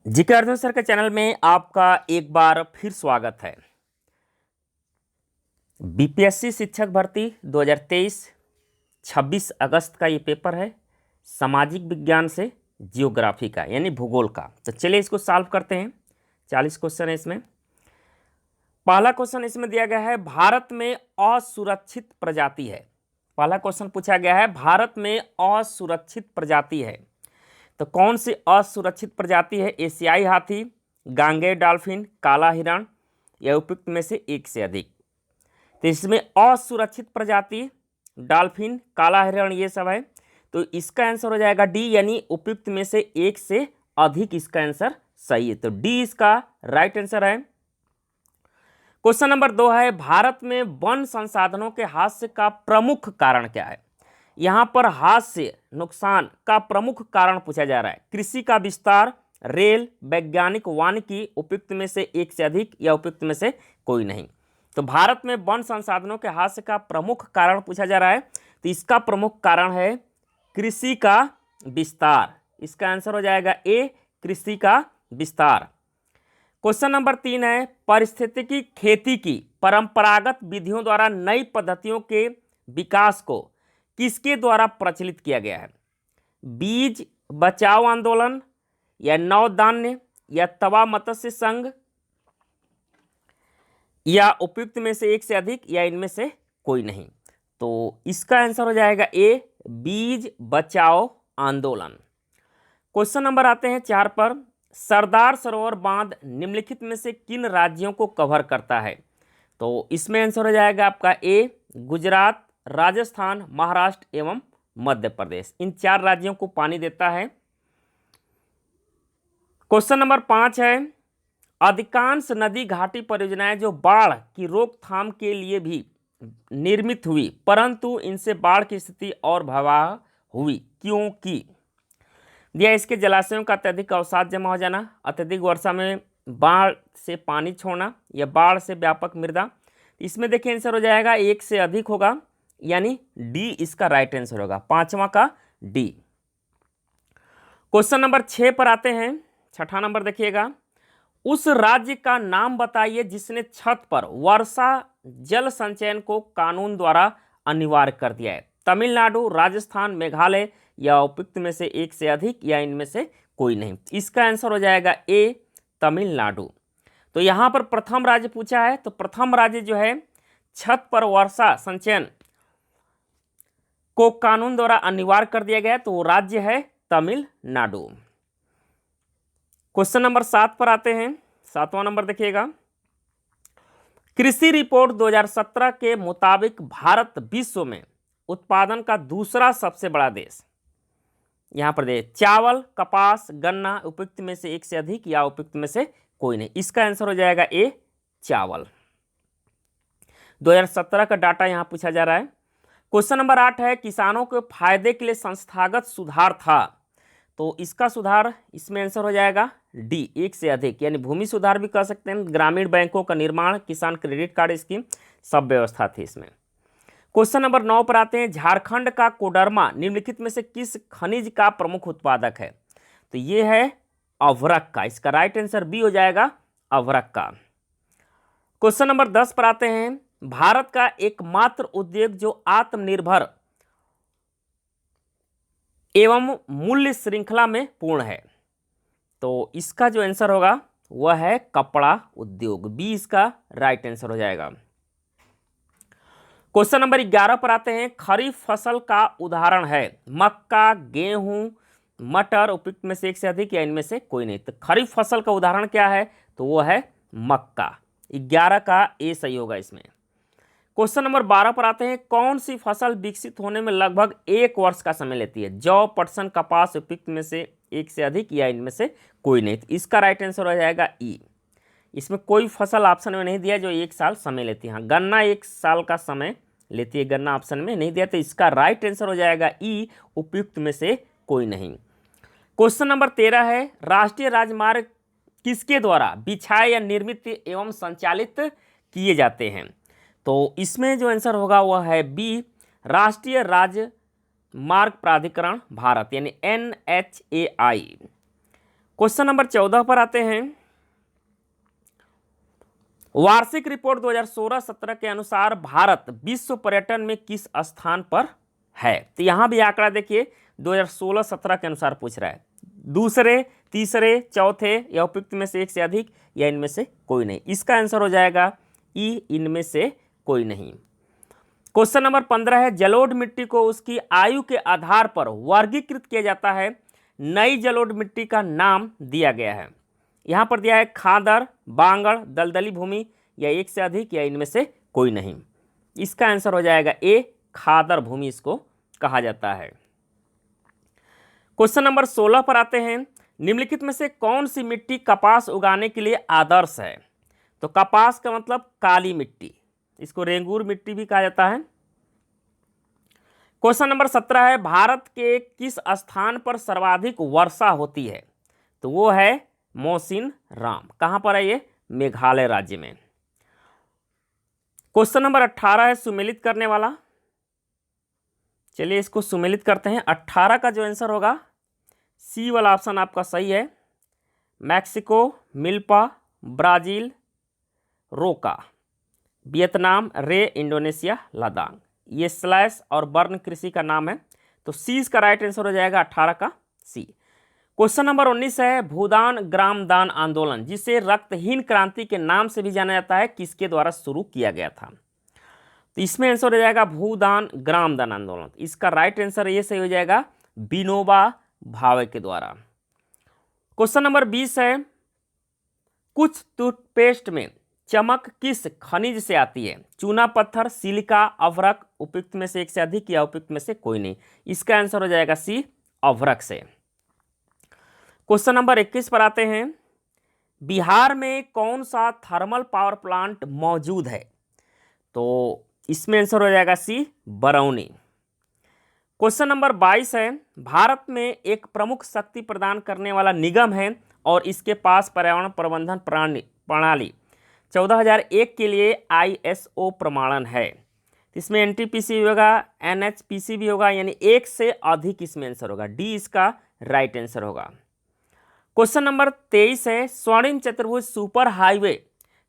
GK Arjun sir के channel में आपका एक बार फिर स्वागत है। बीपीएससी शिक्षक भर्ती 2023 26 अगस्त का ये पेपर है, सामाजिक विज्ञान से जियोग्राफी का यानी भूगोल का। तो चलिए इसको सॉल्व करते हैं। 40 क्वेश्चन है इसमें। पहला क्वेश्चन इसमें दिया गया है, भारत में असुरक्षित प्रजाति है। पहला क्वेश्चन पूछा गया है, भारत में असुरक्षित प्रजाति है तो कौन सी असुरक्षित प्रजाति है? एशियाई हाथी, गांगेय डॉल्फिन, काला हिरण या उपयुक्त में से एक से अधिक। तो इसमें असुरक्षित प्रजाति डॉल्फिन, काला हिरण ये सब है, तो इसका आंसर हो जाएगा डी, यानी उपयुक्त में से एक से अधिक इसका आंसर सही है। तो डी इसका राइट आंसर है। क्वेश्चन नंबर 2 है, भारत में वन संसाधनों के हास्य का प्रमुख कारण क्या है? यहां पर हास्य नुकसान का प्रमुख कारण पूछा जा रहा है। कृषि का विस्तार, रेल, वैज्ञानिक वानिकी, उपयुक्त में से एक से अधिक या उपयुक्त में से कोई नहीं। तो भारत में वन संसाधनों के हास्य का प्रमुख कारण पूछा जा रहा है, तो इसका प्रमुख कारण है कृषि का विस्तार। इसका आंसर हो जाएगा ए, कृषि का विस्तार। क्वेश्चन नंबर 3 है, पारिस्थितिकी खेती की परंपरागत विधियों द्वारा नई पद्धतियों के विकास को किसके द्वारा प्रचलित किया गया है? बीज बचाओ आंदोलन या नवधान्य या तवा मत्स्य संघ या उपयुक्त में से एक से अधिक या इनमें से कोई नहीं। तो इसका आंसर हो जाएगा ए, बीज बचाओ आंदोलन। क्वेश्चन नंबर आते हैं 4 पर, सरदार सरोवर बांध निम्नलिखित में से किन राज्यों को कवर करता है? तो इसमें आंसर हो जाएगा आपका ए, गुजरात, राजस्थान, महाराष्ट्र एवं मध्य प्रदेश। इन 4 राज्यों को पानी देता है। क्वेश्चन नंबर 5 है, अधिकांश नदी घाटी परियोजनाएं जो बाढ़ की रोकथाम के लिए भी निर्मित हुई, परंतु इनसे बाढ़ की स्थिति और भयावह हुई क्योंकि दिया इसके जलाशयों का अत्यधिक अवसाद जमा हो जाना, अत्यधिक वर्षा में बाढ़ से पानी छोड़ना या बाढ़ से व्यापक मृदा। इसमें देखिए आंसर हो जाएगा एक से अधिक होगा, यानी डी इसका राइट आंसर होगा, 5वां का डी। क्वेश्चन नंबर 6 पर आते हैं। 6ठा नंबर देखिएगा, उस राज्य का नाम बताइए जिसने छत पर वर्षा जल संचयन को कानून द्वारा अनिवार्य कर दिया है। तमिलनाडु, राजस्थान, मेघालय या उपयुक्त में से एक से अधिक या इनमें से कोई नहीं। इसका आंसर हो जाएगा ए, तमिलनाडु। तो यहां पर प्रथम राज्य पूछा है, तो प्रथम राज्य जो है छत पर वर्षा संचयन को कानून द्वारा अनिवार्य कर दिया गया, तो वो राज्य है तमिलनाडु। क्वेश्चन नंबर 7 पर आते हैं। 7वां नंबर देखिएगा, कृषि रिपोर्ट 2017 के मुताबिक भारत विश्व में उत्पादन का दूसरा सबसे बड़ा देश। यहां पर दे चावल, कपास, गन्ना, उपयुक्त में से एक से अधिक या उपयुक्त में से कोई नहीं। इसका आंसर हो जाएगा ए, चावल। 2017 का डाटा यहां पूछा जा रहा है। क्वेश्चन नंबर 8 है, किसानों के फायदे के लिए संस्थागत सुधार था, तो इसका सुधार इसमें आंसर हो जाएगा डी, एक से अधिक, यानी भूमि सुधार भी कर सकते हैं, ग्रामीण बैंकों का निर्माण, किसान क्रेडिट कार्ड स्कीम, सब व्यवस्था थी इसमें। क्वेश्चन नंबर 9 पर आते हैं, झारखंड का कोडरमा निम्नलिखित में से किस खनिज का प्रमुख उत्पादक है? तो ये है अभ्रक का। इसका राइट आंसर बी हो जाएगा, अभ्रक का। क्वेश्चन नंबर 10 पर आते हैं, भारत का एकमात्र उद्योग जो आत्मनिर्भर एवं मूल्य श्रृंखला में पूर्ण है, तो इसका जो आंसर होगा वह है कपड़ा उद्योग, बी इसका राइट आंसर हो जाएगा। क्वेश्चन नंबर 11 पर आते हैं, खरीफ फसल का उदाहरण है मक्का, गेहूं, मटर, उपयुक्त में से एक से अधिक या इनमें से कोई नहीं। तो खरीफ फसल का उदाहरण क्या है? तो वो है मक्का। 11 का ए सही होगा इसमें। क्वेश्चन नंबर 12 पर आते हैं, कौन सी फसल विकसित होने में लगभग 1 वर्ष का समय लेती है? जौ, पटसन, कपास, उपयुक्त में से एक से अधिक या इनमें से कोई नहीं। तो इसका राइट आंसर हो जाएगा ई। इसमें कोई फसल ऑप्शन में नहीं दिया जो 1 साल समय लेती है। हाँ, गन्ना 1 साल का समय लेती है, गन्ना ऑप्शन में नहीं दिया, तो इसका राइट आंसर हो जाएगा ई, उपयुक्त में से कोई नहीं। क्वेश्चन नंबर 13 है, राष्ट्रीय राजमार्ग किसके द्वारा बिछाए या निर्मित एवं संचालित किए जाते हैं? तो इसमें जो आंसर होगा वह है बी, राष्ट्रीय राजमार्ग प्राधिकरण भारत, यानी NHAI। क्वेश्चन नंबर 14 पर आते हैं। वार्षिक रिपोर्ट 2016-17 के अनुसार भारत विश्व पर्यटन में किस स्थान पर है? तो यहां भी आंकड़ा देखिए 2016-17 के अनुसार पूछ रहा है। दूसरे, तीसरे, चौथे या उपयुक्त में से एक से अधिक या इनमें से कोई नहीं। इसका आंसर हो जाएगा ई, इनमें से कोई नहीं। क्वेश्चन नंबर 15 है, जलोढ़ मिट्टी को उसकी आयु के आधार पर वर्गीकृत किया जाता है। नई जलोढ़ मिट्टी का नाम दिया गया है। यहां पर दिया है खादर, बांगड़, दलदली भूमि या एक से अधिक या इनमें से कोई नहीं। इसका आंसर हो जाएगा ए, खादर भूमि इसको कहा जाता है। क्वेश्चन नंबर 16 पर आते हैं। निम्नलिखित में से कौन सी मिट्टी कपास उगाने के लिए आदर्श है? तो कपास का मतलब काली मिट्टी, इसको रेंगूर मिट्टी भी कहा जाता है। क्वेश्चन नंबर 17 है, भारत के किस स्थान पर सर्वाधिक वर्षा होती है? तो वो है मोसिन राम। कहां पर है ये? मेघालय राज्य में। क्वेश्चन नंबर 18 है, सुमेलित करने वाला। चलिए इसको सुमेलित करते हैं। 18 का जो आंसर होगा सी वाला ऑप्शन आपका सही है। मैक्सिको, मिल्पा, ब्राजील, रोका, वियतनाम, रे, इंडोनेशिया, लद्दाख। ये स्लैश और बर्न कृषि का नाम है। तो सी इसका राइट आंसर हो जाएगा 18 का सी। क्वेश्चन नंबर 19 है, भूदान ग्राम दान आंदोलन, जिसे रक्तहीन क्रांति के नाम से भी जाना जाता है, किसके द्वारा शुरू किया गया था? तो इसमें आंसर हो जाएगा भूदान ग्राम दान आंदोलन। इसका राइट आंसर ये सही हो जाएगा विनोबा भावे के द्वारा। क्वेश्चन नंबर 20 है, कुछ टूथपेस्ट में चमक किस खनिज से आती है? चूना पत्थर, सिलिका, अभ्रक, उपयुक्त में से एक से अधिक या उपयुक्त में से कोई नहीं। इसका आंसर हो जाएगा सी, अभ्रक से। क्वेश्चन नंबर 21 पर आते हैं। बिहार में कौन सा थर्मल पावर प्लांट मौजूद है? तो इसमें आंसर हो जाएगा सी, बरौनी। क्वेश्चन नंबर 22 है, भारत में एक प्रमुख शक्ति प्रदान करने वाला निगम है और इसके पास पर्यावरण प्रबंधन प्रणाली 14001 के लिए ISO प्रमाणन है। इसमें NTPC भी होगा, NHPC भी होगा, यानी एक से अधिक इसमें आंसर होगा। डी इसका राइट आंसर होगा। क्वेश्चन नंबर 23 है, स्वर्णिम चतुर्भुज सुपर हाईवे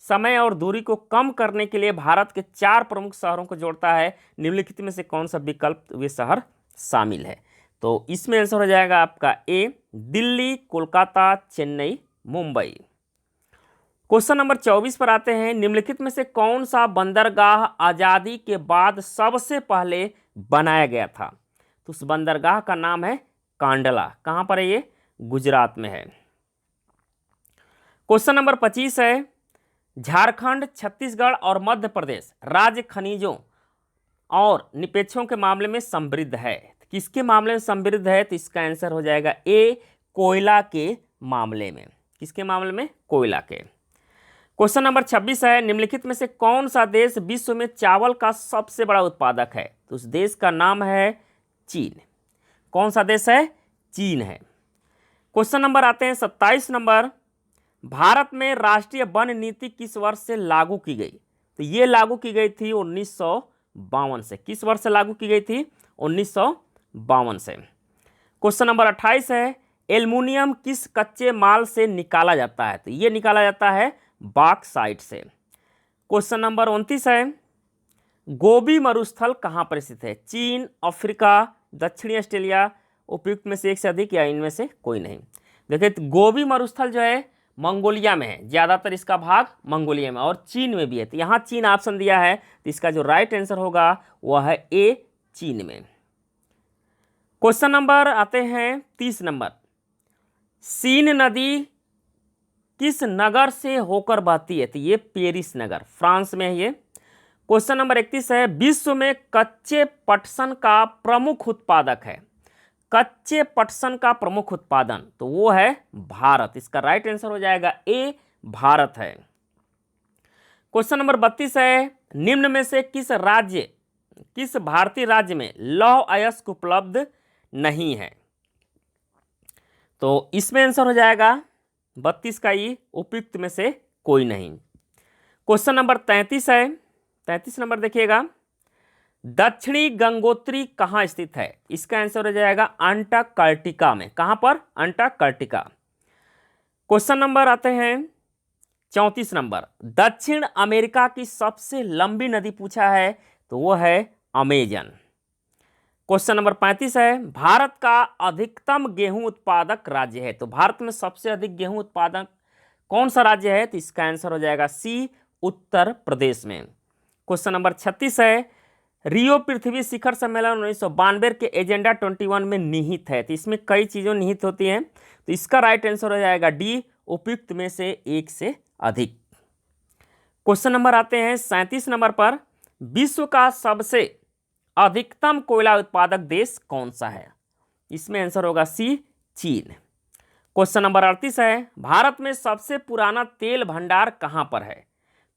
समय और दूरी को कम करने के लिए भारत के 4 प्रमुख शहरों को जोड़ता है। निम्नलिखित में से कौन सा विकल्प वे शहर शामिल है? तो इसमें आंसर हो जाएगा आपका ए, दिल्ली, कोलकाता, चेन्नई, मुंबई। क्वेश्चन नंबर 24 पर आते हैं। निम्नलिखित में से कौन सा बंदरगाह आजादी के बाद सबसे पहले बनाया गया था? तो उस बंदरगाह का नाम है कांडला। कहां पर है ये? गुजरात में है। क्वेश्चन नंबर 25 है, झारखंड, छत्तीसगढ़ और मध्य प्रदेश राज्य खनिजों और निपेक्षों के मामले में समृद्ध है। किसके मामले में समृद्ध है? तो इसका आंसर हो जाएगा ए, कोयला के मामले में। किसके मामले में? कोयला के। क्वेश्चन नंबर 26 है, निम्नलिखित में से कौन सा देश विश्व में चावल का सबसे बड़ा उत्पादक है? तो उस देश का नाम है चीन। कौन सा देश है? चीन है। क्वेश्चन नंबर आते हैं 27 नंबर, भारत में राष्ट्रीय वन नीति किस वर्ष से लागू की गई? तो ये लागू की गई थी 1952 से। किस वर्ष से लागू की गई थी? 1952 से। क्वेश्चन नंबर 28 है, एल्युमिनियम किस कच्चे माल से निकाला जाता है? तो ये निकाला जाता है बॉक्साइट से। क्वेश्चन नंबर 29 है, गोबी मरुस्थल कहाँ पर स्थित है? चीन, अफ्रीका, दक्षिणी ऑस्ट्रेलिया, उपयुक्त में से एक से अधिक या इनमें से कोई नहीं। देखिए तो गोबी मरुस्थल जो है मंगोलिया में है, ज़्यादातर इसका भाग मंगोलिया में और चीन में भी है। तो यहाँ चीन ऑप्शन दिया है, तो इसका जो राइट आंसर होगा वह है ए, चीन में। क्वेश्चन नंबर आते हैं 30 नंबर, सीन नदी किस नगर से होकर बहती है? तो ये पेरिस नगर, फ्रांस में है ये। क्वेश्चन नंबर 31 है, विश्व में कच्चे पटसन का प्रमुख उत्पादक है। कच्चे पटसन का प्रमुख उत्पादन, तो वो है भारत। इसका राइट आंसर हो जाएगा ए, भारत है। क्वेश्चन नंबर 32 है, निम्न में से किस भारतीय राज्य में लौह अयस्क उपलब्ध नहीं है? तो इसमें आंसर हो जाएगा 32 का ई, उपयुक्त में से कोई नहीं। क्वेश्चन नंबर 33 है, 33 नंबर देखिएगा, दक्षिणी गंगोत्री कहाँ स्थित है? इसका आंसर हो जाएगा अंटार्कटिका में। कहां पर? अंटार्कटिका। क्वेश्चन नंबर आते हैं 34 नंबर। दक्षिण अमेरिका की सबसे लंबी नदी पूछा है तो वो है अमेजन। क्वेश्चन नंबर 35 है, भारत का अधिकतम गेहूं उत्पादक राज्य है। तो भारत में सबसे अधिक गेहूं उत्पादक कौन सा राज्य है? तो इसका आंसर हो जाएगा सी, उत्तर प्रदेश में। क्वेश्चन नंबर 36 है, रियो पृथ्वी शिखर सम्मेलन 1992 के एजेंडा 21 में निहित है। तो इसमें कई चीजें निहित होती हैं, तो इसका राइट आंसर हो जाएगा डी, उपयुक्त में से एक से अधिक। क्वेश्चन नंबर आते हैं 37 नंबर पर, विश्व का सबसे अधिकतम कोयला उत्पादक देश कौन सा है? इसमें आंसर होगा सी, चीन। क्वेश्चन नंबर 38 है, भारत में सबसे पुराना तेल भंडार कहां पर है?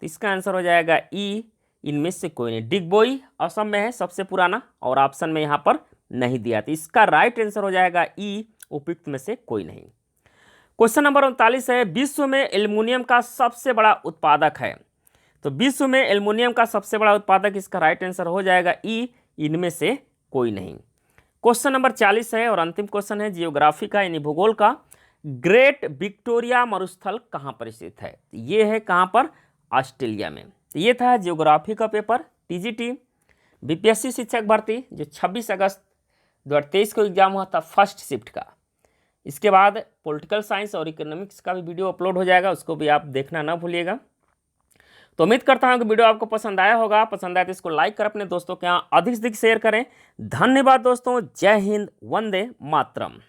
तो इसका आंसर हो जाएगा ई, इनमें से कोई नहीं। डिगबोई असम में है सबसे पुराना, और ऑप्शन में यहां पर नहीं दिया, तो इसका राइट आंसर हो जाएगा ई, उपयुक्त में से कोई नहीं। क्वेश्चन नंबर 39 है, विश्व में एल्युमिनियम का सबसे बड़ा उत्पादक है। तो विश्व में एल्युमिनियम का सबसे बड़ा उत्पादक, इसका राइट आंसर हो जाएगा ई, इनमें से कोई नहीं। क्वेश्चन नंबर 40 है और अंतिम क्वेश्चन है जियोग्राफी का यानी भूगोल का। ग्रेट विक्टोरिया मरुस्थल कहां पर स्थित है? ये है कहां पर? ऑस्ट्रेलिया में। तो ये था जियोग्राफी का पेपर टीजीटी बीपीएससी शिक्षक भर्ती जो 26 अगस्त 2023 को एग्जाम हुआ था फर्स्ट शिफ्ट का। इसके बाद पॉलिटिकल साइंस और इकोनॉमिक्स का भी वीडियो अपलोड हो जाएगा, उसको भी आप देखना ना भूलिएगा। तो उम्मीद करता हूं कि वीडियो आपको पसंद आया होगा। पसंद आया तो इसको लाइक कर अपने दोस्तों के यहाँ अधिक से अधिक शेयर करें। धन्यवाद दोस्तों, जय हिंद, वंदे मातरम।